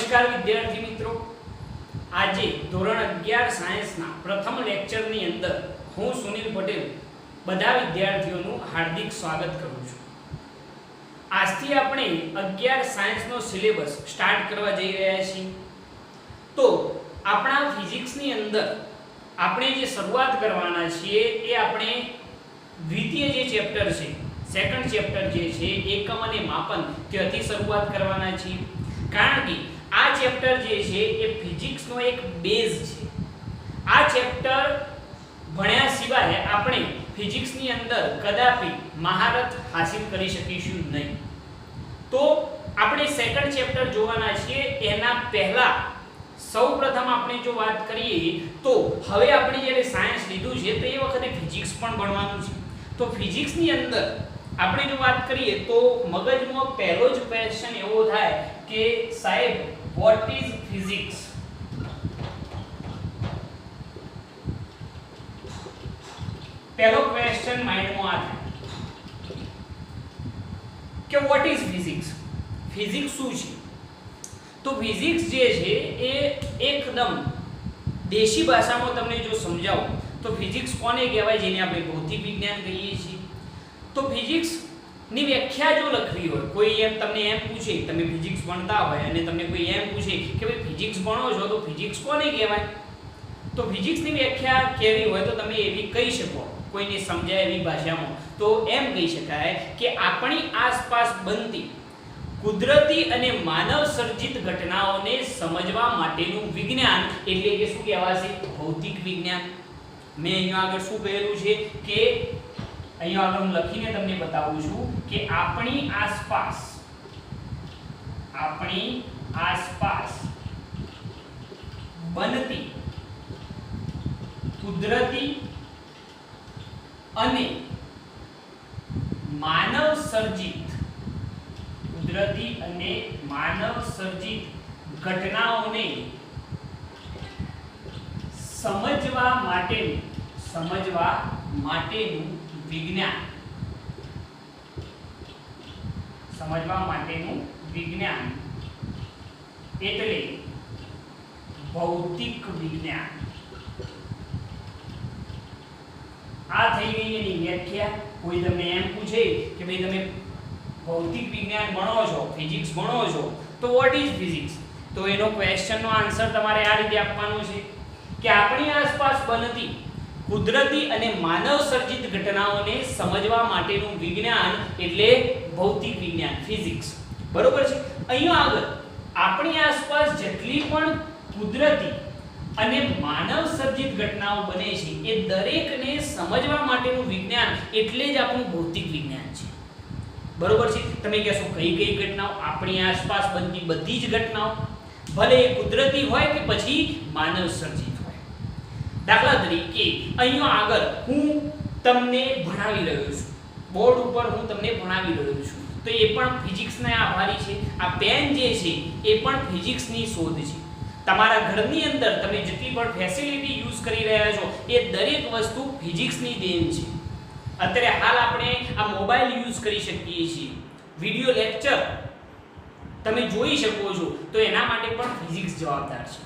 નમસ્કાર વિદ્યાર્થી મિત્રો, આજે ધોરણ 11 સાયન્સના પ્રથમ લેક્ચરની અંદર હું સુનિલ પટેલ બધા વિદ્યાર્થીઓનું હાર્દિક સ્વાગત કરું છું। આજથી આપણે 11 સાયન્સનો સિલેબસ સ્ટાર્ટ કરવા જઈ રહ્યા છીએ। તો આપણા ફિઝિક્સની અંદર આપણે જે શરૂઆત કરવાના છીએ એ આપણે દ્વિતીય જે ચેપ્ટર છે, સેકન્ડ ચેપ્ટર જે છે એકમ અને માપન ત્યાંથી શરૂઆત કરવાના છીએ, કારણ કે આ ચેપ્ટર જે છે એ ફિઝિક્સનો એક બેઝ છે। આ ચેપ્ટર ભણ્યા સિવાય આપણે ફિઝિક્સની અંદર કદાપી મહારત હાસિલ કરી શકીશું નહીં। તો આપણે સેકન્ડ ચેપ્ટર જોવાના છીએ। એના પહેલા સૌપ્રથમ આપણે જો વાત કરીએ તો હવે આપણે જ્યારે સાયન્સ લીધું છે તો એ વખતે ફિઝિક્સ પણ ભણવાનું છે। તો ફિઝિક્સની અંદર આપણે જો વાત કરીએ તો મગજમાં પહેલો જ ક્વેશ્ચન એવો થાય કે સાહેબ વોટ ઇઝ ફિઝિક્સ। પહેલો ક્વેશ્ચન માઇન્ડમાં આ થાય કે વોટ ઇઝ ફિઝિક્સ, ફિઝિક્સ શું છે। તો ફિઝિક્સ જે છે એ એકદમ દેશી ભાષામાં તમને જો સમજાવું તો ફિઝિક્સ કોને કહેવાય, જેને આપણે ભૌતિક વિજ્ઞાન કહીએ છીએ। તો ફિઝિક્સ ની વ્યાખ્યા જો લખવી હોય, કોઈ એમ તમને એમ પૂછે, તમે ફિઝિક્સ ભણતા હોય અને તમને કોઈ એમ પૂછે કે ભાઈ ફિઝિક્સ ભણો છો તો ફિઝિક્સ કોને કહેવાય, તો ફિઝિક્સની વ્યાખ્યા કેવી હોય તો તમે એવી કહી શકો કોઈને સમજાય એવી ભાષામાં। તો એમ કહી શકાય કે આપણી આસપાસ બનતી કુદરતી અને માનવ સર્જિત ઘટનાઓને સમજવા માટેનું વિજ્ઞાન એટલે કે શું કહેવાશે, ભૌતિક વિજ્ઞાન। મેં અહીંયા આગળ શું કહેલું છે કે અહીંયા આગળ હું લખીને તમને બતાવું છું કે આપણી આસપાસ બનતી કુદરતી અને માનવ સર્જિત ઘટનાઓને સમજવા માટેનું વિજ્ઞાન એટલે ભૌતિક વિજ્ઞાન। આ થઈ ગઈ એની વ્યાખ્યા। કોઈ તમને એમ પૂછે કે ભાઈ તમે ભૌતિક વિજ્ઞાન ભણો છો, ફિઝિક્સ ભણો છો, તો વોટ ઇઝ ફિઝિક્સ, તો એનો ક્વેશ્ચનનો આન્સર તમારે આ રીતે આપવાનો છે કે આપણી આસપાસ બનતી કુદરતી અને માનવ સર્જિત ઘટનાઓને સમજવા માટેનું વિજ્ઞાન એટલે ભૌતિક વિજ્ઞાન, ફિઝિક્સ। બરોબર છે। અહીંયા આગળ આપણી આસપાસ જેટલી પણ કુદરતી અને માનવ સર્જિત ઘટનાઓ બને છે એ દરેકને સમજવા માટેનું વિજ્ઞાન એટલે જ આપણું ભૌતિક વિજ્ઞાન છે। બરોબર છે। તમે કહેશો કઈ કઈ ઘટનાઓ, આપણી આસપાસ બનતી બધી જ ઘટનાઓ, ભલે એ કુદરતી હોય કે પછી માનવ સર્જિત હોય। દાખલા તરીકે અહીંયા આગળ હું તમને ભણાવી રહ્યો છું, બોર્ડ ઉપર હું તમને ભણાવી રહ્યો છું, તો એ પણ ફિઝિક્સના આભારી છે। આ પેન જે છે એ પણ ફિઝિક્સની શોધ છે। તમારા ઘરની અંદર તમે જેટલી પણ ફેસિલિટી યુઝ કરી રહ્યા છો એ દરેક વસ્તુ ફિઝિક્સની દેન છે। અત્યારે હાલ આપણે આ મોબાઈલ યુઝ કરી શકીએ છીએ, વિડિયો લેક્ચર તમે જોઈ શકો છો, તો એના માટે પણ ફિઝિક્સ જવાબદાર છે।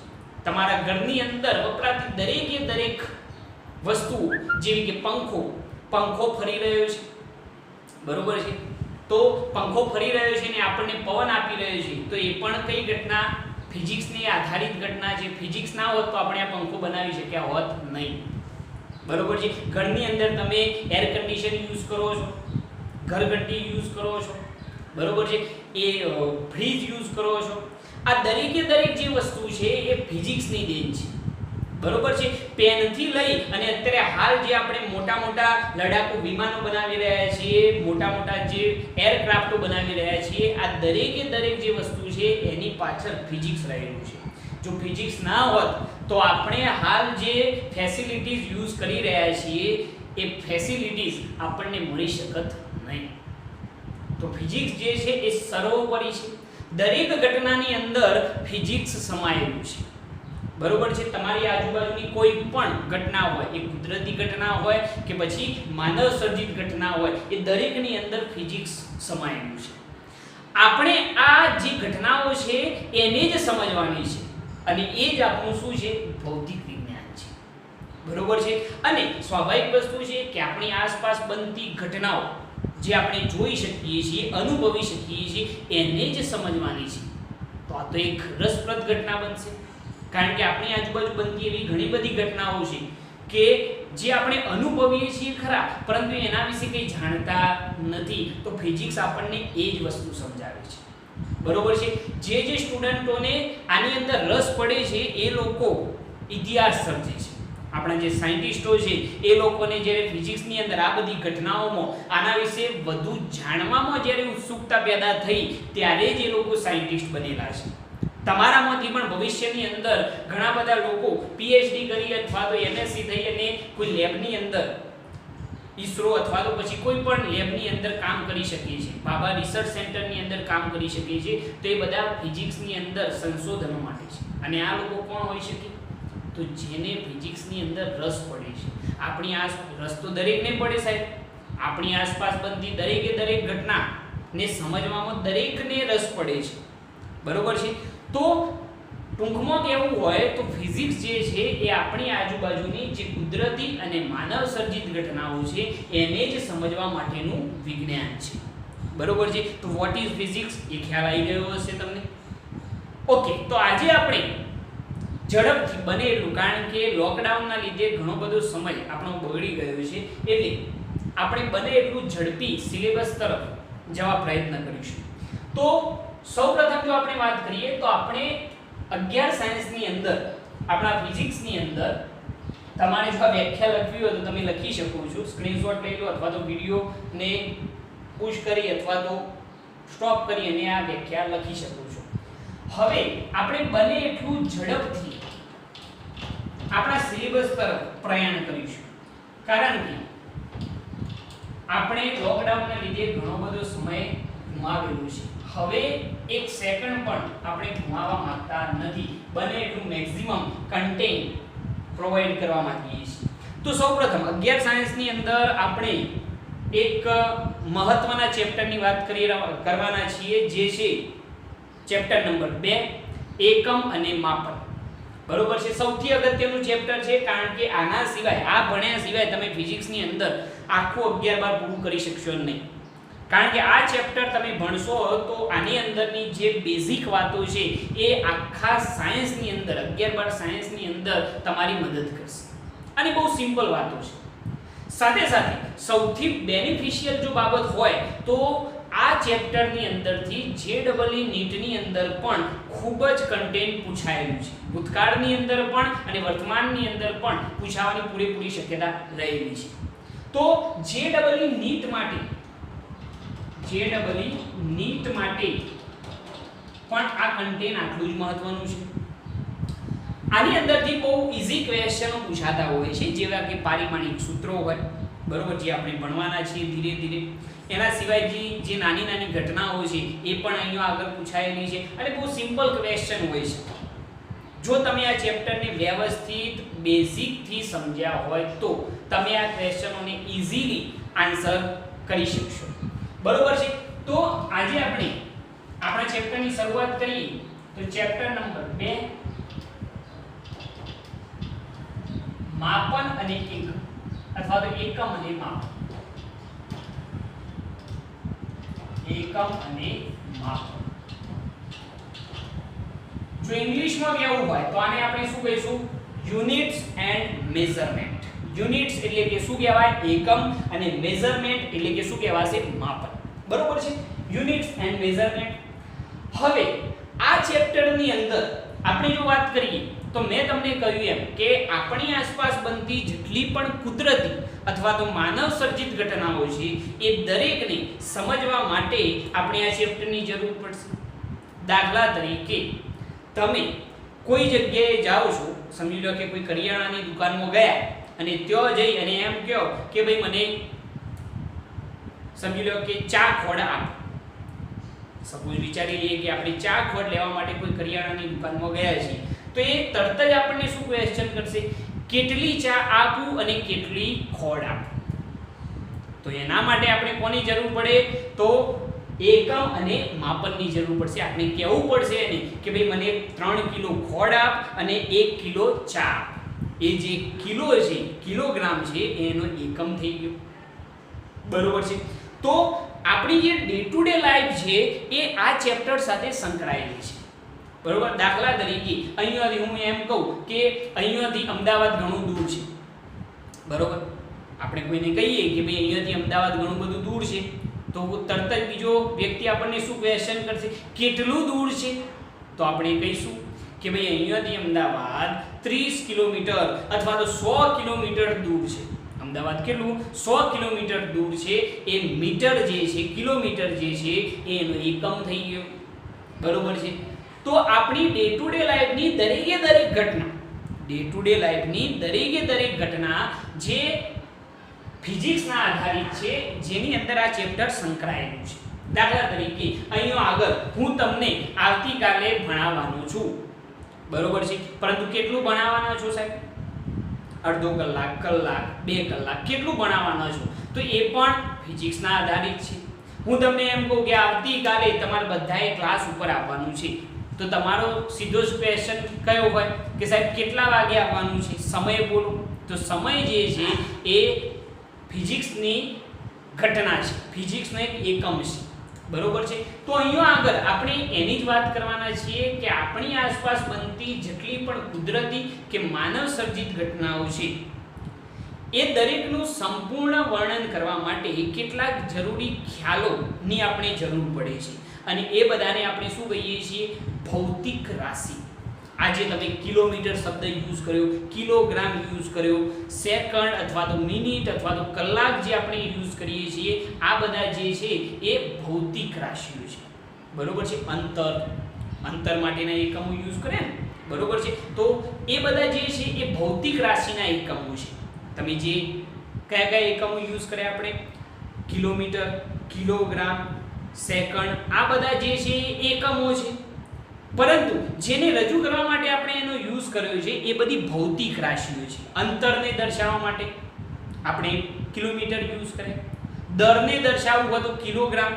તમારા ઘરની અંદર વપરાતી દરેક વસ્તુ જેવી કે પંખો ફરી રહ્યો છે, બરોબર છે, તો પંખો ફરી રહ્યો છે ને આપણને પવન આપી રહ્યો છે, તો એ પણ કઈ ઘટના, ફિઝિક્સની આધારિત ઘટના છે। ફિઝિક્સ ના હોત તો આપણે આ પંખો બનાવી શક્યા હોત નહીં। બરોબર છે। ઘરની અંદર તમે એર કન્ડિશન યુઝ કરો છો, ઘરઘંટી યુઝ કરો છો, બરોબર છે, એ ફ્રીજ યુઝ કરો છો, આ દરેક જે વસ્તુ છે એ ફિઝિક્સની દેન છે। બરોબર છે। પેનથી લઈ અને અત્યારે હાલ જે આપણે મોટા લડાકુ વિમાનો બનાવી રહ્યા છીએ, મોટા જે એરક્રાફ્ટો બનાવી રહ્યા છીએ, આ દરેક જે વસ્તુ છે એની પાછળ ફિઝિક્સ રહેલું છે। જો ફિઝિક્સ ના હોત તો આપણે હાલ જે ફેસિલિટીઝ યુઝ કરી રહ્યા છીએ એ ફેસિલિટીઝ આપણને મળી શકત નહીં। તો ફિઝિક્સ જે છે એ સર્વોપરી છે। દરેક ઘટનાની અંદર ફિઝિક્સ સમાયેલું છે। બરોબર છે। તમારી આજુબાજુની કોઈ પણ ઘટના હોય, એ કુદરતી ઘટના હોય કે પછી માનવ સર્જિત ઘટના હોય, એ દરેકની અંદર ફિઝિક્સ સમાયેલું છે। આપણે આ જે ઘટનાઓ છે એને જ સમજવાની છે અને એ જ આપણું શું છે ભૌતિક વિજ્ઞાન છે બરોબર છે અને સ્વાભાવિક વસ્તુ છે કે આપણી આસપાસ બનતી ઘટનાઓ જે આપણે જોઈ શકીએ છીએ અનુભવી શકીએ છીએ એને જ સમજવાની છે તો આ તો એક રસપ્રદ ઘટના બનશે કારણ કે આપણી આજુબાજુ બનતી એવી ઘણી બધી ઘટનાઓ છે કે જે આપણે અનુભવીએ છીએ ખરા પરંતુ એના વિશે કંઈ જાણતા નથી તો ફિઝિક્સ આપણને એ જ વસ્તુ સમજાવે છે બરોબર છે જે સ્ટુડન્ટોને આની અંદર રસ પડે છે એ લોકો ઇતિહાસ સર્જે છે આપણા જે સાયન્ટિસ્ટો છે એ લોકોને જ્યારે ફિઝિક્સની અંદર આ બધી ઘટનાઓમાં આના વિશે વધુ જાણવામાં જ્યારે ઉત્સુકતા પેદા થઈ ત્યારે જ એ લોકો સાયન્ટિસ્ટ બનેલા છે તમારામાંથી પણ ભવિષ્યની અંદર ઘણા બધા લોકો પીએચડી કરી અથવા તો એમએસસી થઈ અને કોઈ લેબની અંદર ઈસરો અથવા તો પછી કોઈ પણ લેબની અંદર કામ કરી શકે છે બાબા રિસર્ચ સેન્ટરની અંદર કામ કરી શકે છે તો એ બધા ફિઝિક્સની અંદર સંશોધનો માટે છે અને આ લોકો કોણ હોઈ શકે તો જેને ફિઝિક્સની અંદર રસ પડે છે આપણી રસ તો દરેકને પડે સાહેબ આપણી આસપાસ બનતી દરેકે દરેક ઘટનાને સમજવામાં દરેકને રસ પડે છે બરોબર છે તો ટૂંકમાં કહેવું હોય તો ફિઝિક્સ જે છે એ આપણી આજુબાજુની જે કુદરતી અને માનવ સર્જિત ઘટનાઓ છે એને જ સમજવા માટેનું વિજ્ઞાન છે બરોબર છે તો વોટ ઇઝ ફિઝિક્સ એ ખ્યાલ આવી ગયો હશે તમને ઓકે તો આજે આપણે ઝડપથી બને એટલું કારણ કે લોકડાઉનના લીધે ઘણો બધો સમય આપણો બગડી ગયો છે એટલે આપણે બને એટલું ઝડપી સિલેબસ તરફ જવા પ્રયત્ન કરીશું તો સૌપ્રથમ જો આપણે વાત કરીએ તો આપણે 11 સાયન્સની અંદર આપણા ફિઝિક્સની અંદર તમારે જો વ્યાખ્યા લખવી હોય તો તમે લખી શકો છો સ્ક્રીનશોટ લઈ લો અથવા તો વિડિયોને પુશ કરી અથવા તો સ્ટોપ કરી અને આ વ્યાખ્યા લખી શકો છો હવે આપણે બને એટલું ઝડપથી આપણા સિલેબસ તરફ પ્રયાણ કરીશું કારણ કે આપણે લોકડાઉનના લીધે ઘણો બધો સમય ગુમાવેલો છે હવે એક સેકન્ડ પણ આપણે ગુમાવવા માંગતા નથી બને એટલું મેક્સિમમ કન્ટેન્ટ પ્રોવાઈડ કરવા માંગીએ છીએ તો સૌપ્રથમ 11 સાયન્સની અંદર આપણે એક મહત્વના ચેપ્ટરની વાત કરવાના છીએ જે છે ચેપ્ટર નંબર 2 એકમ અને માપન બરોબર છે સૌથી અગત્યનું ચેપ્ટર છે કારણ કે આના સિવાય આ ભણ્યા સિવાય તમે ફિઝિક્સની અંદર આખું 11 બાર પૂરું કરી શકશો નહીં કારણ કે આ ચેપ્ટર તમે ભણશો તો આની અંદરની જે બેઝિક વાતો છે એ આખા સાયન્સની અંદર 11 બાર સાયન્સની અંદર તમારી મદદ કરશે અને બહુ સિમ્પલ વાતો છે સાથે સાથે સૌથી બેનિફિશિયલ જો બાબત હોય તો આ ચેપ્ટરની અંદરથી જેડબલઈ નીટની અંદર પણ ખૂબ જ કન્ટેન્ટ પૂછાયેલું છે ભૂતકાળની અંદર પણ અને વર્તમાનની અંદર પણ પૂછાવાની પૂરેપૂરી શક્યતા રહેલી છે તો જેડબલઈ નીટ માટે પણ આ કન્ટેન્ટ આટલું જ મહત્વનું છે આની અંદરથી બહુ ઈઝી ક્વેશ્ચનો પૂછાતા હોય છે જેવા કે પારિમાણિક સૂત્રો હોય બરોબર જે આપણે ભણવાના છીએ ધીરે ધીરે એના સિવાય જે નાની નાની ઘટનાઓ છે એ પણ અહીંયા આગળ પૂછાયેલી છે અને બહુ સિમ્પલ ક્વેશ્ચન હોય છે જો તમે આ ચેપ્ટરને વ્યવસ્થિત બેઝિક થી સમજ્યા હોય તો તમે આ ક્વેશ્ચનોને ઈઝીલી આન્સર કરી શકશો બરોબર છે તો આજે આપણે આપણા ચેપ્ટરની શરૂઆત કરીએ તો ચેપ્ટર નંબર 2 માપન અને એકમ અથવા તો એકમ અને માપન જો ઇંગ્લિશમાં કેવું હોય તો આને આપણે શું કહીશું યુનિટ્સ એન્ડ મેઝરમેન્ટ યુનિટ્સ એટલે કે શું કહેવાય એકમ અને મેઝરમેન્ટ એટલે કે શું કહેવાશે માપન બરોબર છે યુનિટ્સ એન્ડ મેઝરમેન્ટ હવે આ ચેપ્ટરની અંદર આપણે જો વાત કરીએ તો મેં તમને કહ્યું એમ કે આપણી આસપાસ બનતી જેટલી પણ કુદરતી અથવા તો માનવ સર્જિત ઘટનાઓ છે એ દરેકને સમજવા માટે આપણે આ ચેપ્ટરની જરૂર પડશે દાખલા તરીકે તમે કોઈ જગ્યાએ જાઓ છો સમજી લો કે કોઈ કરિયાણાની દુકાનમાં ગયા અને ત્યાં જઈ અને એમ કહો કે ભાઈ મને સમજી લો કે ચા ખોડ આપ સપોઝ વિચારી લઈએ કે આપણે ચા ખોડ લેવા માટે કોઈ કરિયાણાની દુકાનમાં ગયા છીએ તો એ તરત જ આપણને શું ક્વેશ્ચન કરશે કેટલી ચા આપું અને કેટલી ખોડ આપું તો એના માટે આપણે કોની જરૂર પડે તો એકમ અને માપનની જરૂર પડશે. આપણે કહેવું પડશે એને કે ભાઈ મને 3 કિલો ખોળ આપ અને 1 કિલો ચા. એ જે કિલો છે, કિલોગ્રામ છે, એનો એકમ થઈ ગયો. બરોબર છે. તો આપણી જે ડે ટુ ડે લાઈફ છે એ આ ચેપ્ટર સાથે સંકળાયેલી છે. બરોબર. દાખલા તરીકે અહીંયાથી હું એમ કહું કે અહીંયાથી અમદાવાદ ઘણું દૂર છે. બરોબર. આપણે કોઈને કહીએ કે ભાઈ અહીંયાથી અમદાવાદ ઘણું બધું દૂર છે, તો તરત જ બીજો વ્યક્તિ આપણને શું ક્વેશ્ચન કરશે, કેટલું દૂર છે? તો આપણે કહીશું કે ભાઈ અહીંયાથી અમદાવાદ 30 કિલોમીટર અથવા તો 100 કિલોમીટર દૂર છે. અમદાવાદ કેટલું? 100 કિલોમીટર દૂર છે. એ મીટર જે છે, કિલોમીટર જે છે, એનો એકમ થઈ ગયો. બરોબર છે. તો આપણી ડે ટુ ડે લાઈફની દરેકે દરેક ઘટના, ડે ટુ ડે લાઈફની દરેકે દરેક ઘટના જે ફિઝિક્સના આધારિત છે, જેની અંદર આ ચેપ્ટર સંકળાયેલું છે. દાખલા તરીકે અહીંયા આગળ હું તમને આવતીકાલે ભણાવવાનો છું. બરોબર છે. પરંતુ કેટલું ભણાવવાનો છો સાહેબ? અડધો કલાક, કલાક, 2 કલાક, કેટલું ભણાવવાનો છો? તો એ પણ ફિઝિક્સના આધારિત છે. હું તમને એમ કહું કે આવતીકાલે તમારે બધાએ ક્લાસ ઉપર આવવાનું છે, તો તમારો સીધો જ ક્વેશ્ચન કયો હોય કે સાહેબ કેટલા વાગે આવવાનું છે? સમય બોલો. તો સમય જે છે એ ફિઝિક્સની ઘટના છે, ફિઝિક્સનો એક એકમ છે. બરોબર છે. તો અહીંયા આગળ આપણે એની જ વાત કરવાના છીએ કે આપણી આસપાસ બનતી જેટલી પણ કુદરતી કે માનવ સર્જિત ઘટનાઓ છે એ દરેકનું સંપૂર્ણ વર્ણન કરવા માટે કેટલાક જરૂરી ખ્યાલોની આપણે જરૂર પડે છે, અને એ બધાને આપણે શું કહીએ છીએ? ભૌતિક રાશિ. આજે તમે કિલોમીટર શબ્દ યુઝ કર્યો, કિલોગ્રામ યુઝ કર્યો, સેકન્ડ અથવા તો મિનિટ અથવા તો કલાક જે આપણે યુઝ કરીએ છીએ, આ બધા જે છે એ ભૌતિક રાશિઓ છે. બરોબર છે. અંતર માટેના એકમો યુઝ કરે ને. બરોબર છે. તો એ બધા જે છે એ ભૌતિક રાશિના એકમો છે. તમે જે કયા કયા એકમો યુઝ કર્યા આપણે? કિલોમીટર, કિલોગ્રામ, સેકન્ડ, આ બધા જે છે એ એકમો છે. પરંતુ જેને રજૂ કરવા માટે આપણે એનો યુઝ કર્યો છે એ બધી ભૌતિક રાશિઓ છે. અંતરને દર્શાવવા માટે આપણે કિલોમીટર યુઝ કરે, દરને દર્શાવવું હોય તો કિલોગ્રામ,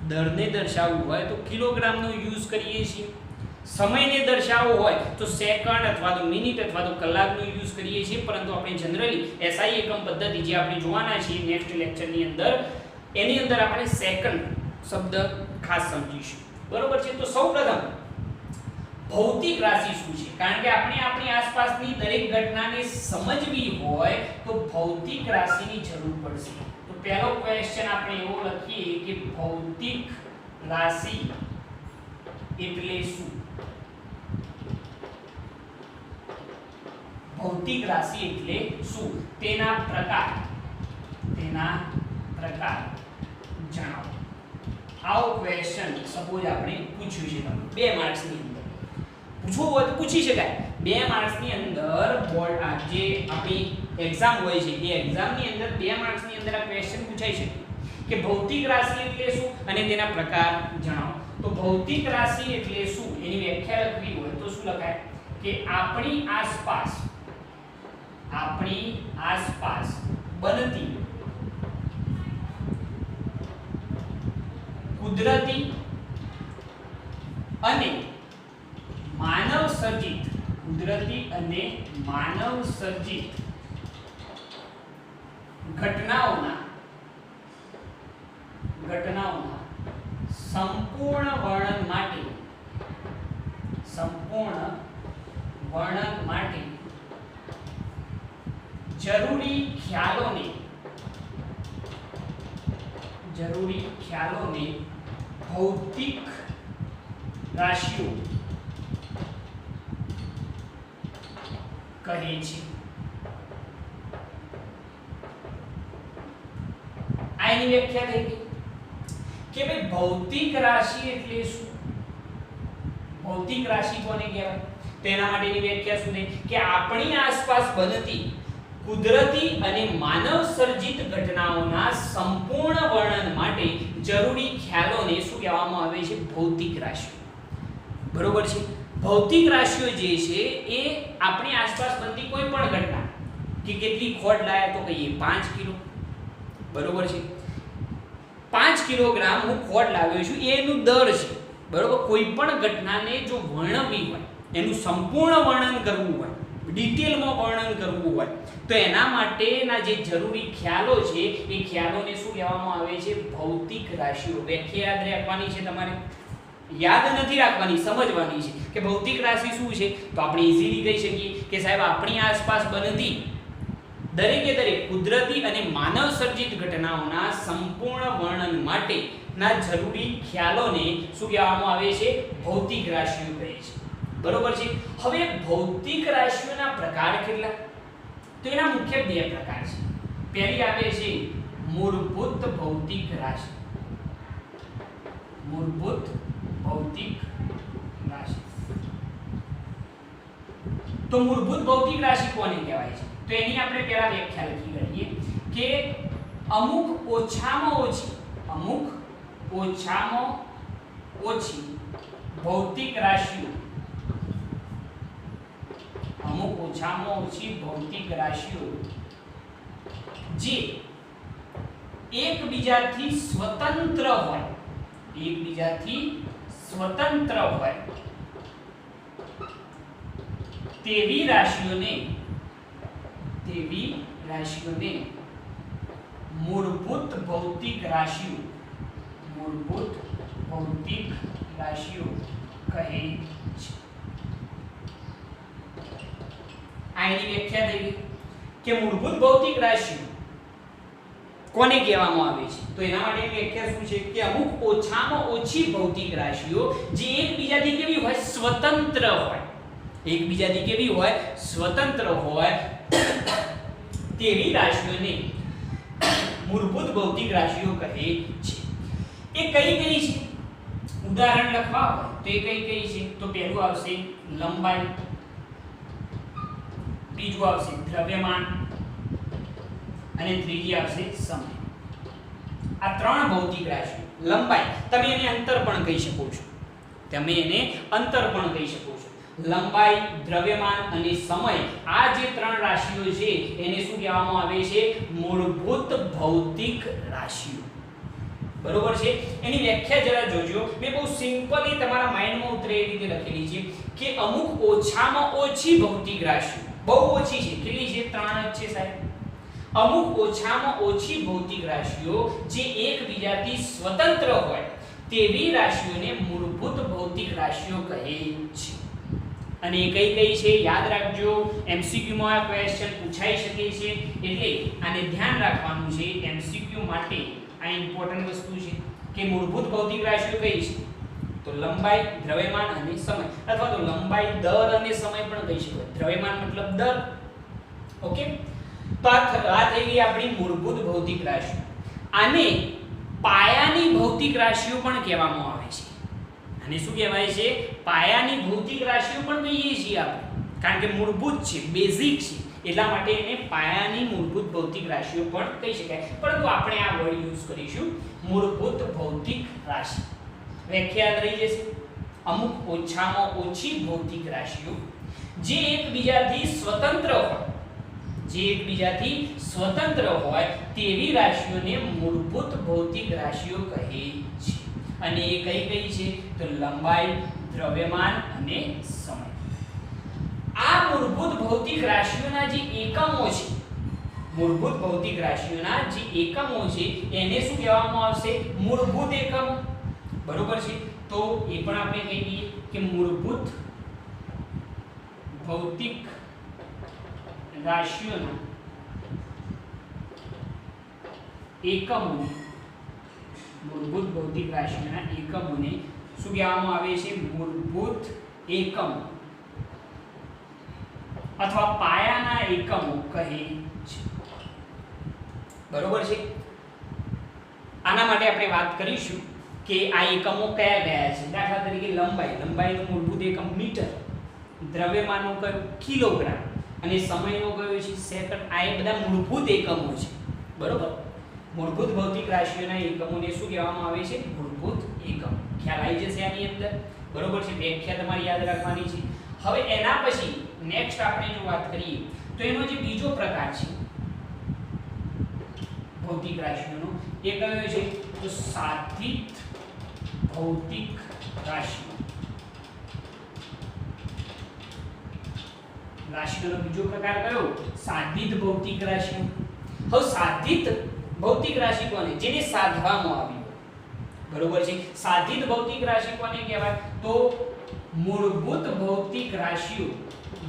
દરને દર્શાવવું હોય તો કિલોગ્રામનો યુઝ કરીએ છીએ. સમયને દર્શાવવો હોય તો સેકન્ડ અથવા તો મિનિટ અથવા તો કલાકનો યુઝ કરીએ છીએ. પરંતુ આપણે જનરલી એસઆઈ એકમ પદ્ધતિ જે આપણે જોવાના છીએ નેક્સ્ટ લેક્ચરની અંદર, એની અંદર આપણે સેકન્ડ શબ્દ ખાસ સમજીશું. બરોબર છે. તો સૌપ્રથમ ભૌતિક રાશિ શું છે? કારણ કે આપણે આપણી આસપાસની દરેક ઘટનાને સમજવી હોય તો ભૌતિક રાશિની જરૂર પડશે. તો પહેલો ક્વેશ્ચન આપણે એવો લખીએ કે ભૌતિક રાશિ એટલે શું? ભૌતિક રાશિ એટલે શું? તેના પ્રકાર જણાવો. આવો ક્વેશ્ચન સપોઝ આપણે પૂછ્યું છે, તમે 2 માર્ક્સની અંદર પૂછવું હોય તો પૂછી શકાય. 2 માર્ક્સની અંદર બોર્ડ આ જે આપણી એક્ઝામ હોય છે એ એક્ઝામની અંદર 2 માર્ક્સની અંદર આ ક્વેશ્ચન પૂછાઈ શકે કે ભૌતિક રાશિ એટલે શું અને તેના પ્રકાર જણાવો. તો ભૌતિક રાશિ એટલે શું એની વ્યાખ્યા લખવી હોય તો શું લખાય કે આપણી આસપાસ બનતી કુદરતી અને માનવ સર્જિત ઘટનાઓના સંપૂર્ણ વર્ણન માટે જરૂરી ખ્યાલોને ભૌતિક રાશિઓ કહે છે. આ એની વ્યાખ્યા થઈ ગઈ કે ભાઈ ભૌતિક રાશિ એટલે શું? ભૌતિક રાશિ કોને કહેવાય? તેના માટેની વ્યાખ્યા શું થઈ કે આપણી આસપાસ બનતી કુદરતી અને માનવ સર્જિત ઘટનાઓના સંપૂર્ણ વર્ણન માટે જરૂરી ખ્યાલોને શું કહેવામાં આવે છે? ભૌતિક રાશિઓ. બરોબર છે. ભૌતિક રાશિઓ જે છે એ આપણી આસપાસ બનતી કોઈ પણ ઘટના કે કેટલી ખોટ લાયા તો કહીએ 5 કિલો. બરોબર છે. 5 કિલોગ્રામ હું ખોળ લાવ્યો છું, એ એનું દર છે, બરોબર. કોઈ પણ ઘટનાને જો વર્ણવી હોય, એનું સંપૂર્ણ વર્ણન કરવું હોય, ડિટેલમાં વર્ણન કરવું હોય, તો એના માટેના જે જરૂરી ખ્યાલો છે એ ખ્યાલોને શું કહેવામાં આવે છે? ભૌતિક રાશિઓ. વ્યાખ્યા યાદ રાખવાની છે તમારે, યાદ નથી રાખવાની, સમજવાની છે કે ભૌતિક રાશિ શું છે. તો આપણે ઈઝીલી કહી શકીએ કે સાહેબ આપણી આસપાસ બનતી દરેકે દરેક કુદરતી અને માનવ સર્જિત ઘટનાઓના સંપૂર્ણ વર્ણન માટેના જરૂરી ખ્યાલોને શું કહેવામાં આવે છે? ભૌતિક રાશિઓ કહે છે, બરોબર છે. હવે ભૌતિક રાશિઓના પ્રકાર કેટલા? તો એના મુખ્ય 2 પ્રકાર છે. પહેલી આવે છે મૂળભૂત ભૌતિક રાશિ. મૂળભૂત ભૌતિક રાશિ. તો મૂળભૂત ભૌતિક રાશિ કોને કહેવાય છે? તો એની આપણે પહેલા વ્યાખ્યા લખી લઈએ કે અમુક ઓછામાં ઓછી ભૌતિક રાશિઓ, અમુક ઓછામાં ઓછી ભૌતિક રાશિઓ જે એકબીજાથી સ્વતંત્ર હોય, તેવી રાશિઓને મૂળભૂત ભૌતિક રાશિઓ કહે છે. આની વ્યાખ્યા થઈ ગઈ કે મૂળભૂત ભૌતિક રાશિઓ કોને કહેવામાં આવે છે? તો એના માટેની વ્યાખ્યા શું છે કે અમુક ઓછામાં ઓછી ભૌતિક રાશિઓ જે એકબીજાથી કેવી હોય? સ્વતંત્ર હોય, તેવી રાશિઓને મૂળભૂત ભૌતિક રાશિઓ કહે છે. એ કઈ છે? ઉદાહરણ લખવા હોય તો એ કઈ છે? તો પહેલું આવશે લંબાઈ, બીજું આવશે દ્રવ્યમાન અને ત્રીજી આવશે સમય. આ 3 ભૌતિક રાશિઓ. લંબાઈ તમે એને અંતર પણ કહી શકો છો. લંબાઈ, દ્રવ્યમાન અને સમય, આ જે 3 રાશિઓ છે એને શું કહેવામાં આવે છે? મૂળભૂત ભૌતિક રાશિઓ, બરોબર છે. એની વ્યાખ્યા જરા જોજો. મેં બહુ સિમ્પલી તમારા માઇન્ડમાં ઉતરે એ રીતે લખેલી છે કે અમુક ઓછામાં ઓછી ભૌતિક રાશિઓ, બહુ ઓછી છે, કેટલી છે? 3 જ છે સાહેબ. અમુક ઓછામાં ઓછી ભૌતિક રાશિઓ જે એકબીજાથી સ્વતંત્ર હોય તેવી રાશિઓને મૂળભૂત ભૌતિક રાશિઓ કહે છે. અને કઈ છે? યાદ રાખજો, MCQ માં આ ક્વેશ્ચન પૂછાઈ શકે છે, એટલે આને ધ્યાન રાખવાનું છે. MCQ માટે આ ઇમ્પોર્ટન્ટ વસ્તુ છે કે મૂળભૂત ભૌતિક રાશિઓ કઈ છે? તો લંબાઈ, દ્રવ્યમાન અને સમય, અથવા તો લંબાઈ, દર અને સમય પણ કહી શકાય. દ્રવ્યમાન મતલબ દર, ઓકે. તો આ થઈ ગઈ આપણી મૂળભૂત ભૌતિક રાશિઓ. આને પાયાની ભૌતિક રાશિઓ પણ કહેવામાં આવે છે. આને શું કહેવાય છે? પાયાની ભૌતિક રાશિઓ પણ કહીએ છીએ આપણે, કારણ કે મૂળભૂત છે, બેઝિક છે, એટલા માટે એને પાયાની મૂળભૂત ભૌતિક રાશિઓ પણ કહી શકાય. પરંતુ આપણે આ વર્ડ યુઝ કરીશું મૂળભૂત ભૌતિક રાશિ. વ્યાખ્યા રહી જશે. અમુક ઓછામાં ઓછી ભૌતિક રાશિઓ જે એકબીજાથી સ્વતંત્ર હોય તેવી રાશિઓને મૂળભૂત ભૌતિક રાશિઓ કહે છે. અને એ કઈ છે? તો લંબાઈ, દ્રવ્યમાન અને સમય. આ મૂળભૂત ભૌતિક રાશિઓના જે એકમો છે, એને શું કહેવામાં આવશે? મૂળભૂત એકમો, બરોબર છે. તો એ પણ આપણે કહી દઈએ કે મૂળભૂત ભૌતિક રાશિઓના એકમોને શું કહેવામાં આવે છે? મૂળભૂત એકમો અથવા પાયાના એકમો કહે છે, બરોબર છે. આના માટે આપણે વાત કરીશું કે આ એકમો કયા છે. દાખલા તરીકે લંબાઈનું મૂળભૂત એકમ મીટર, દ્રવ્યમાનનો કયો? કિલોગ્રામ, અને સમયનો કયો છે? સેકન્ડ. આ એ બધા મૂળભૂત એકમો છે, બરોબર. મૂળભૂત ભૌતિક રાશિઓના એકમોને શું કહેવામાં આવે છે? મૂળભૂત એકમ. ખ્યાલ આવી જશે આની અંદર, બરોબર છે. વ્યાખ્યા તમારે યાદ રાખવાની છે. હવે એના પછી નેક્સ્ટ આપણે જો વાત કરીએ તો એનો જે બીજો પ્રકાર છે ભૌતિક રાશિઓનો એ કયો છે તો સાધિત ભૌતિક રાશિઓ. રાશિઓનો બીજો પ્રકાર કયો સાધિત ભૌતિક રાશિઓ. હવે સાધિત ભૌતિક રાશિ કોને જેને સાધવામાં આવી હોય બરોબર છે. સાધિત ભૌતિક રાશિ કોને કહેવાય તો મૂળભૂત ભૌતિક રાશિઓ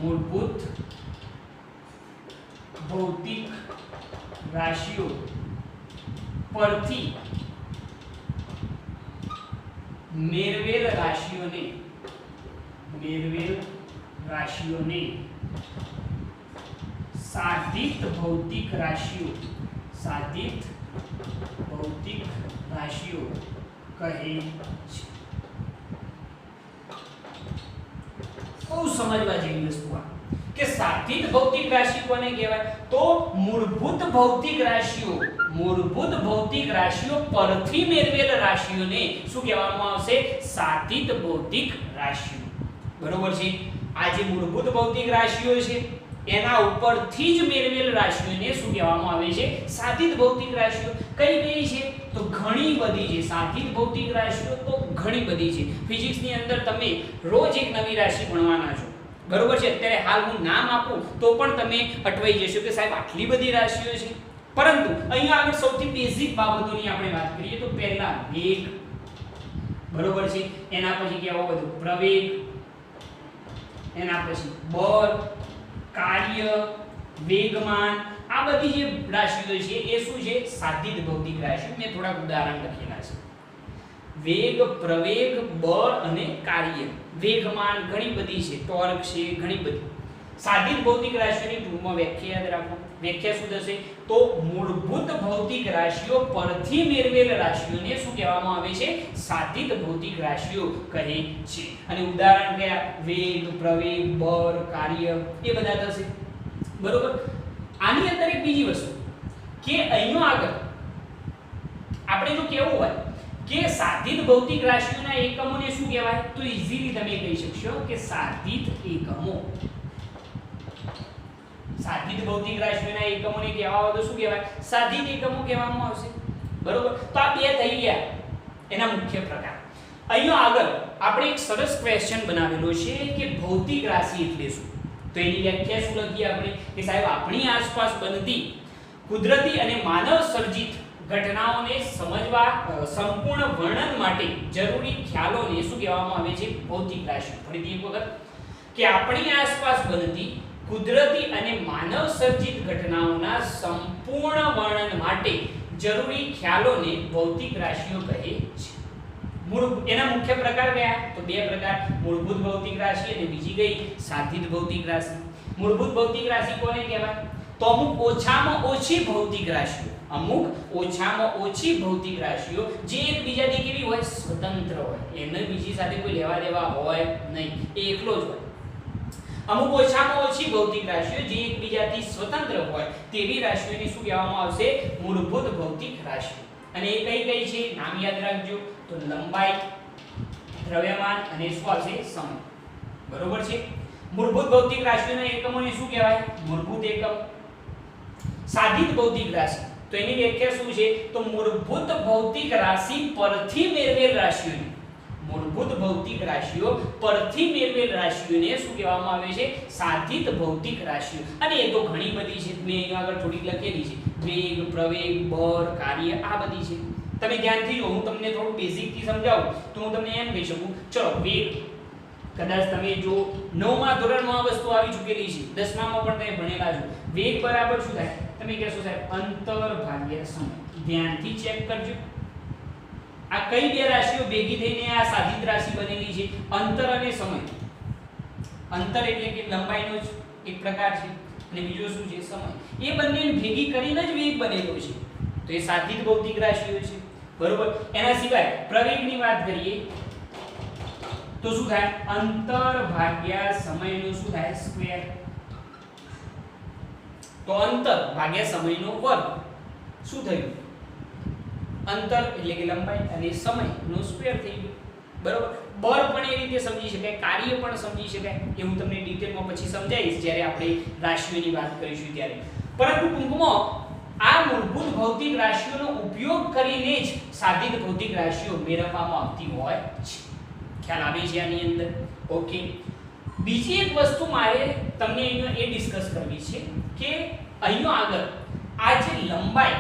મૂળભૂત ભૌતિક રાશિઓ પરથી મેળવેલ રાશિઓને સાધિત ભૌતિક રાશિઓ કહે છે. બહુ સમજવા જેવી વસ્તુ આ કે સાધિત ભૌતિક રાશિ કોને કહેવાય તો મૂળભૂત ભૌતિક રાશિઓ પરથી મેળવેલ રાશિઓને શું કહેવામાં આવશે સાધિત ભૌતિક રાશિઓ બરોબર છે. આ જે મૂળભૂત ભૌતિક રાશિઓ છે એના ઉપરથી જ મેળવેલ રાશિઓને શું કહેવામાં આવે છે સાધિત ભૌતિક રાશિઓ. કઈ કઈ છે તો ઘણી બધી છે. સાધિત ભૌતિક રાશિઓ તો ઘણી બધી છે. ફિઝિક્સની અંદર તમે રોજ એક નવી રાશિ ભણવાના છો બરોબર છે. અત્યારે હાલ હું નામ આપું તો પણ તમે અટવાઈ જશો કે સાહેબ આટલી બધી રાશિઓ છે. પરંતુ અહીંયા આગળ સૌથી બેઝિક બાબતોની આપણે વાત કરીએ તો પહેલા વેગ બરોબર છે, એના પછી કેવો બધું પ્રવેગ, એના પછી બળ, કાર્ય, વેગમાન, આ બધી જે રાશિઓ છે એ શું છે સાધિત ભૌતિક રાશિઓ. મેં થોડા ઉદાહરણ લખેલા છે. વેગ, પ્રવેગ, બળ અને કાર્ય, વેગમાન ઘણી બધી છે, ટોર્ક છે, ઘણી બધી સાધિત ભૌતિક રાશિઓની ટૂંકમાં વ્યાખ્યા યાદ રાખો. વ્યાખ્યા શું થશે તો મૂળભૂત ભૌતિક રાશિઓ પરથી મેળવેલ રાશિઓને શું કહેવામાં આવે છે સાધિત ભૌતિક રાશિઓ કહે છે. અને ઉદાહરણ કયા વેગ, પ્રવેગ, બળ, કાર્ય એ બધા થશે બરોબર. આની અંદર એક બીજી વસ્તુ કે અહીંયા આગળ આપણે જો કેવું હોય કે સાધિત ભૌતિક રાશિઓના એકમોને શું કહેવાય તો ઈઝીલી તમે કહી શકશો કે સાધિત એકમો. સાધિત ભૌતિક રાશિઓના એકમોને કહેવા તો શું કહેવાય સાધિત એકમો કહેવામાં આવશે બરોબર. તો આ બે થઈ ગયા એના મુખ્ય પ્રકાર. અહીંયા આગળ આપણે એક સરસ ક્વેશ્ચન બનાવેલો છે કે ભૌતિક રાશિ એટલે શું. તો એની વ્યાખ્યા શું લખીએ આપણે કે સાહેબ આપણી આસપાસ બનતી કુદરતી અને માનવ સર્જિત ઘટનાઓને સમજવા સંપૂર્ણ વર્ણન માટે જરૂરી ખ્યાલોને શું કહેવામાં આવે છે ભૌતિક રાશિ. ફરીથી એક વખત કે આપણી આસપાસ બનતી કુદરતી અને માનવ સર્જિત ઘટનાઓના સંપૂર્ણ વર્ણન માટે જરૂરી ખ્યાલોને ભૌતિક રાશિઓ કહે છે. એના મુખ્ય પ્રકાર કયા તો બે પ્રકાર, મૂળભૂત ભૌતિક રાશિ અને બીજી કઈ સાધિત ભૌતિક રાશિ. મૂળભૂત ભૌતિક રાશિ કોને કહેવાય તો અમુક ઓછામાં ઓછી ભૌતિક રાશિઓ, અમુક ઓછામાં ઓછી ભૌતિક રાશિઓ જે એકબીજાથી કેવી હોય સ્વતંત્ર હોય, એને બીજી સાથે કોઈ લેવા દેવા હોય નહીં, એ એકલો જ હોય. અમુક ઓછામાં ઓછી ભૌતિક રાશિઓ જે એકબીજાથી સ્વતંત્ર હોય તેવી રાશિઓને શું કહેવામાં આવશે મૂળભૂત ભૌતિક રાશિઓ. અને એ કઈ કઈ છે નામ યાદ રાખજો તો લંબાઈ, દ્રવ્યમાન અને શું આવશે સમય બરોબર છે. મૂળભૂત ભૌતિક રાશિઓના એકમોને શું કહેવાય મૂળભૂત એકમ. સાધિત ભૌતિક રાશિ તો એની વ્યાખ્યા શું છે તો મૂળભૂત ભૌતિક રાશિ પરથી મેળવેલ રાશિઓને, મૂળભૂત ભૌતિક રાશિઓ પરથી મેળવેલ રાશિઓને શું કહેવામાં આવે છે સાધિત ભૌતિક રાશિઓ. અને એ તો ઘણી બધી છે, મેં અહીંયા આગળ થોડીક લખેલી છે. વેગ, પ્રવેગ, બળ, કાર્ય આ બધી છે. તમે ધ્યાનથી જો, હું તમને થોડું બેઝિક થી સમજાવું તો હું તમને એમ કહી શકું ચલો વેગ કદાચ તમે જો 9મા ધોરણમાં આ વસ્તુ આવી ચૂકેલી છે, 10મામાં પણ તમે ભણેલા છો. વેગ બરાબર શું થાય તમે કહેશો સાહેબ અંતર ભાગ્યા સમય. ધ્યાનથી ચેક કરજો આ કઈ બે રાશિઓ ભેગી થઈને આ સાધિત રાશિ બનેલી છે અંતર અને સમય. અંતર એટલે કે લંબાઈનો જ એક પ્રકાર છે અને બીજો શું છે સમય. એ બંનેને ભેગી કરીને જ વેગ બનેલો છે તો એ સાધિત ભૌતિક રાશિઓ છે બરોબર. એના સિવાય પ્રવેગની વાત કરીએ તો શું થાય અંતર ભાગ્યા સમયનો શું થાય સ્ક્વેર. તો અંતર ભાગ્યા સમયનો વર્ગ શું થયું અંતર એટલે કે લંબાઈ અને સમયનો સ્ક્વેર થઈ ગયો બરોબર. બળ પણ એ રીતે સમજી શકાય, કાર્ય પણ સમજી શકાય, એ હું તમને ડિટેલમાં પછી સમજાવીશ જ્યારે આપણે રાશિઓની વાત કરીશું ત્યારે. પરંતુ ટૂંકમાં આ મૂળભૂત ભૌતિક રાશિઓનો ઉપયોગ કરીને જ સાધિત ભૌતિક રાશિઓ મેળવવામાં આવતી હોય છે. ખ્યાલ આવે છે આની અંદર? ઓકે. બીજી એક વસ્તુ મારે તમને અહીંયા એ ડિસ્કસ કરવી છે કે અહીંયા આગળ આ જે લંબાઈ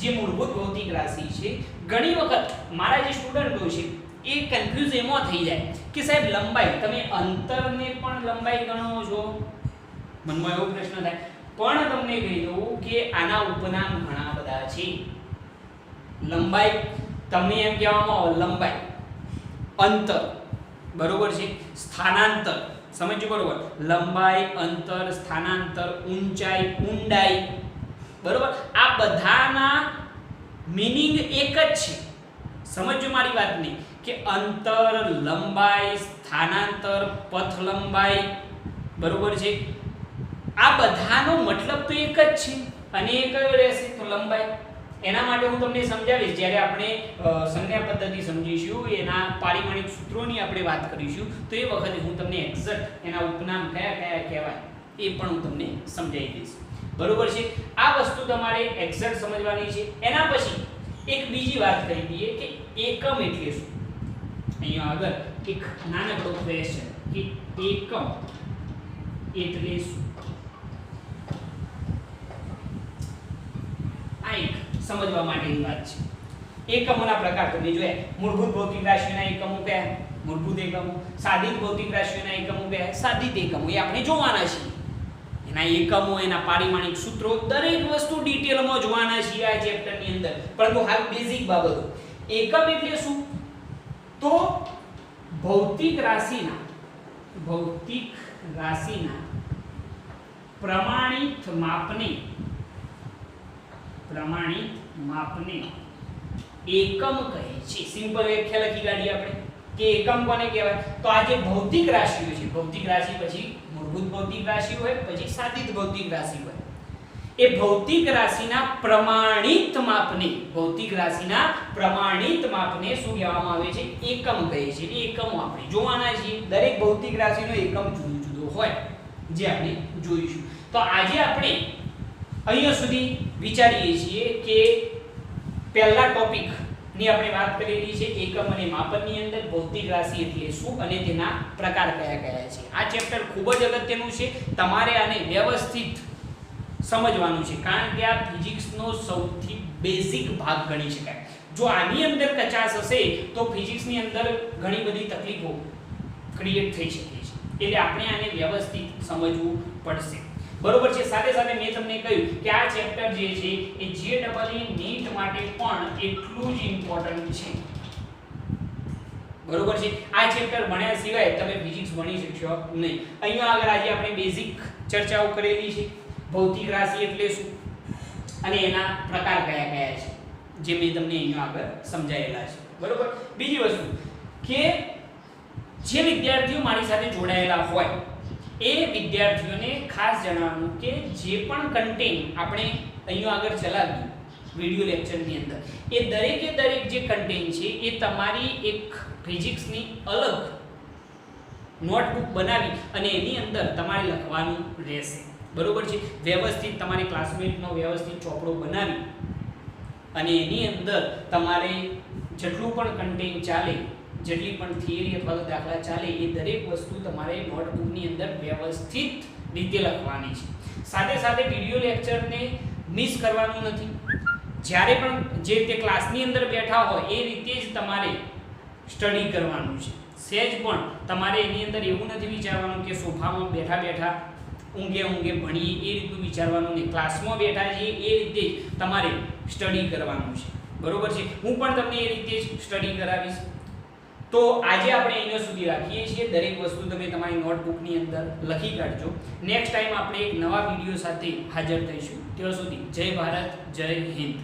જે મૂળભૂત ભૌતિક રાશિ છે, ઘણી વખત મારા જે સ્ટુડન્ટો છે એ કન્ફ્યુઝ એમાં થઈ જાય કે સાહેબ લંબાઈ તમે અંતરને પણ લંબાઈ ગણો છો? મનમાં એવો પ્રશ્ન થાય. પણ તમને કહી દઉં કે આના ઉપનામ ઘણા બધા છે. લંબાઈ તમે એમ કહેવામાં આવે લંબાઈ, અંતર, બરોબર છે, સ્થાનાંતર, સમજો બરોબર, લંબાઈ, અંતર, સ્થાનાંતર, ઊંચાઈ, ઊંડાઈ, બરોબર, આ બધાના મીનિંગ એક જ છે. સમજો મારી વાતને કે અંતર, લંબાઈ, સ્થાનાંતર, પથ લંબાઈ, બરોબર છે, આ બધાનો મતલબ તો એક જ છે. અને એ કયો રહેશે? તો લંબાઈ. એના માટે હું તમને સમજાવીશ જ્યારે આપણે સંજ્ઞા પદ્ધતિ સમજીશું, એના પારિમાણિક સૂત્રોની આપણે વાત કરીશું, તો એ વખતે હું તમને એક્ઝેક્ટ એના ઉપનામ કયા કયા કહેવાય એ પણ હું તમને સમજાવી દઈશ. બરોબર છે? આ વસ્તુ તમારે એક્ઝેક્ટ સમજવાની છે. એના પછી એક બીજી વાત કહી દઈએ કે એકમ એટલે શું. અહીંયા આગળ એક નાનકડો ક્વેશ્ચન કે એકમ એટલે શું? આ એક સમજવા માટેની વાત છે. એકમોના પ્રકાર તમે જોયા. મૂળભૂત ભૌતિક રાશિઓના એકમો કયા? મૂળભૂત એકમો. સાદિત ભૌતિક રાશિઓના એકમો કયા? સાદિત એકમો. એ આપણે જોવાના છીએ. એના એકમો, એના પારિમાણિક સૂત્રો, દરેક વસ્તુ ડિટેલમાં જોવાના છીએ આ ચેપ્ટરની અંદર. પરંતુ હાલ બેઝિક બાબતો. એકમ એટલે શું? તો ભૌતિક રાશિના પ્રમાણિત માપને એકમ કહે છે. સિમ્પલ વ્યાખ્યા લખી કાઢીએ આપણે કે એકમ કોને કહેવાય? તો આ જે ભૌતિક રાશિઓ છે, ભૌતિક રાશિ પછી મૂળભૂત ભૌતિક રાશિ હોય, પછી સાદિત ભૌતિક રાશિ હોય, એ ભૌતિક રાશિના પ્રમાણિત માપને શું કહેવામાં આવે છે? એકમ કહે છે. એટલે એકમો આપણે જોવાના છીએ. દરેક ભૌતિક રાશિનો એકમ જુદો જુદો હોય, જે આપણે જોઈશું. તો આજે આપણે અહીંયા સુધી વિચારીએ છીએ કે પહેલા ટોપિક ની આપણે વાત કરેલી છે એકમ અને માપનની અંદર ભૌતિક રાશિ એટલે શું અને તેના પ્રકાર કયા કયા છે. આ ચેપ્ટર ખૂબ જ અગત્યનું છે. તમારે આને વ્યવસ્થિત સમજવાનું છે, કારણ કે આ ફિઝિક્સનો સૌથી બેઝિક ભાગ ગણી શકાય. જો આની અંદર કચાશ હશે તો ફિઝિક્સની અંદર ઘણી બધી તકલીફો ક્રિએટ થઈ શકે છે. એટલે આપણે આને વ્યવસ્થિત સમજવું પડશે. બરોબર છે? સાથે સાથે મેં તમને કહ્યું કે આ ચેપ્ટર જે છે એ JEE નીટ માટે પણ એટલું જ ઇમ્પોર્ટન્ટ છે. બરોબર છે? આ ચેપ્ટર ભણ્યા સિવાય તમે ફિઝિક્સ ભણી શકશો નહીં. અહીંયા આગળ આજે આપણે બેઝિક ચર્ચાઓ કરેલી છે. ભૌતિક રાશિ એટલે શું અને એના પ્રકાર કયા કયા છે, જે મેં તમને અહીંયા આગળ સમજાયેલા છે. બરોબર? બીજી વસ્તુ કે જે વિદ્યાર્થીઓ મારી સાથે જોડાયેલા હોય એ વિદ્યાર્થીઓને ખાસ જણાવવાનું કે જે પણ કન્ટેન્ટ આપણે અહીંયા આગળ ચલાવ્યું વિડિયો લેક્ચરની અંદર, એ દરેકે દરેક જે કન્ટેન્ટ છે એ તમારી એક ફિઝિક્સની અલગ નોટબુક બનાવી અને એની અંદર તમારે લખવાનું રહેશે. બરોબર છે? વ્યવસ્થિત તમારે ક્લાસમેટનો વ્યવસ્થિત ચોપડો બનાવી અને એની અંદર તમારે જેટલું પણ કન્ટેન્ટ ચાલે, જેટલી પણ થિયરી અથવા તો દાખલા ચાલે, એ દરેક વસ્તુ તમારે નોટબુકની અંદર વ્યવસ્થિત રીતે લખવાની છે. સાથે સાથે વિડિયો લેક્ચરને મિસ કરવાનું નથી. જ્યારે પણ જે તે ક્લાસની અંદર બેઠા હોય એ રીતે જ તમારે સ્ટડી કરવાનું છે. સહેજ પણ તમારે એની અંદર એવું નથી વિચારવાનું કે સોફામાં બેઠા બેઠા ઊંઘે ભણીએ એ રીતનું વિચારવાનું નહીં. ક્લાસમાં બેઠા છીએ એ રીતે જ તમારે સ્ટડી કરવાનું છે. બરોબર છે? હું પણ તમને એ રીતે જ સ્ટડી કરાવીશ. તો આજે આપણે અહીંયા સુધી રાખીએ છીએ. દરેક વસ્તુ તમે તમારી નોટબુકની અંદર લખી કાઢજો. નેક્સ્ટ ટાઈમ આપણે એક નવા વિડીયો સાથે હાજર થઈશું. ત્યાં સુધી જય ભારત, જય હિન્દ.